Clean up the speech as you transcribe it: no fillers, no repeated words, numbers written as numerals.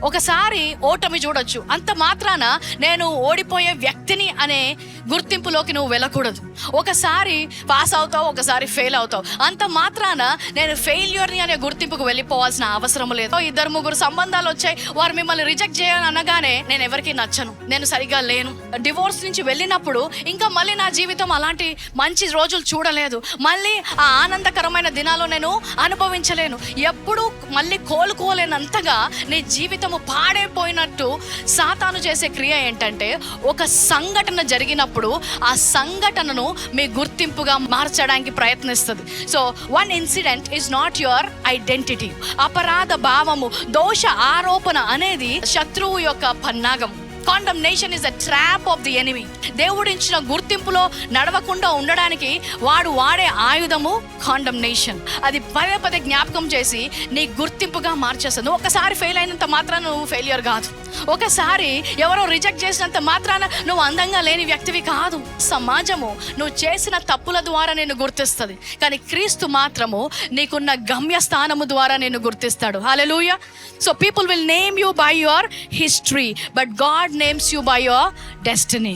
ఒకసారి ఓటమి చూడొచ్చు, అంత మాత్రాన నేను ఓడిపోయే వ్యక్తిని అనే గుర్తింపులోకి నువ్వు వెళ్ళకూడదు. ఒకసారి పాస్ అవుతావు, ఒకసారి ఫెయిల్ అవుతావు, అంత మాత్రాన నేను ఫెయిల్యూర్ని అనే గుర్తింపుకు వెళ్ళిపోవాల్సిన అవసరం లేదు. 2-3 సంబంధాలు వచ్చాయి, వారు మిమ్మల్ని రిజెక్ట్ చేయాలని అనగానే నేను ఎవరికి నచ్చను, నేను సరిగ్గా లేను. డివోర్స్ నుంచి వెళ్ళినప్పుడు ఇంకా మళ్ళీ నా జీవితం అలాంటి మంచి రోజులు చూడలేదు, మళ్ళీ ఆ ఆనందకరమైన దినాలు నేను అనుభవించలేను. ఎప్పుడూ మళ్ళీ కోలుకోలేనంతగా నీ జీవితము పాడైపోయినట్టు సాతాను చేసే క్రియ ఏంటంటే, ఒక సంఘటన జరిగినప్పుడు ఆ సంఘటనను మీ గుర్తింపుగా మార్చడానికి ప్రయత్నిస్తుంది. So one incident is not your identity. అపరాధ భావము, దోష ఆరోపణ అనేది శత్రువు యొక్క పన్నాగం. Condemnation is a trap of the enemy. దేవుడిచ్చిన గుర్తింపులో నడవకుండా ఉండడానికి వాడు వాడే ఆయుధము కాండమ్నేషన్. అది పదే పదే జ్ఞాపకం చేసి నీ గుర్తింపుగా మార్చేస్తుంది. ఒకసారి ఫెయిల్ అయినంత మాత్రాన నువ్వు ఫెయిల్యూర్ కాదు, ఒకసారి ఎవరో రిజెక్ట్ చేసినంత మాత్రాన నువ్వు అందంగా లేని వ్యక్తివి కాదు. సమాజము నువ్వు చేసిన తప్పుల ద్వారా నేను గుర్తిస్తుంది, కానీ క్రీస్తు మాత్రము నీకున్న గమ్యస్థానము ద్వారా నేను గుర్తిస్తాడు. Hallelujah. So people will name you by your history, but God names you by your destiny.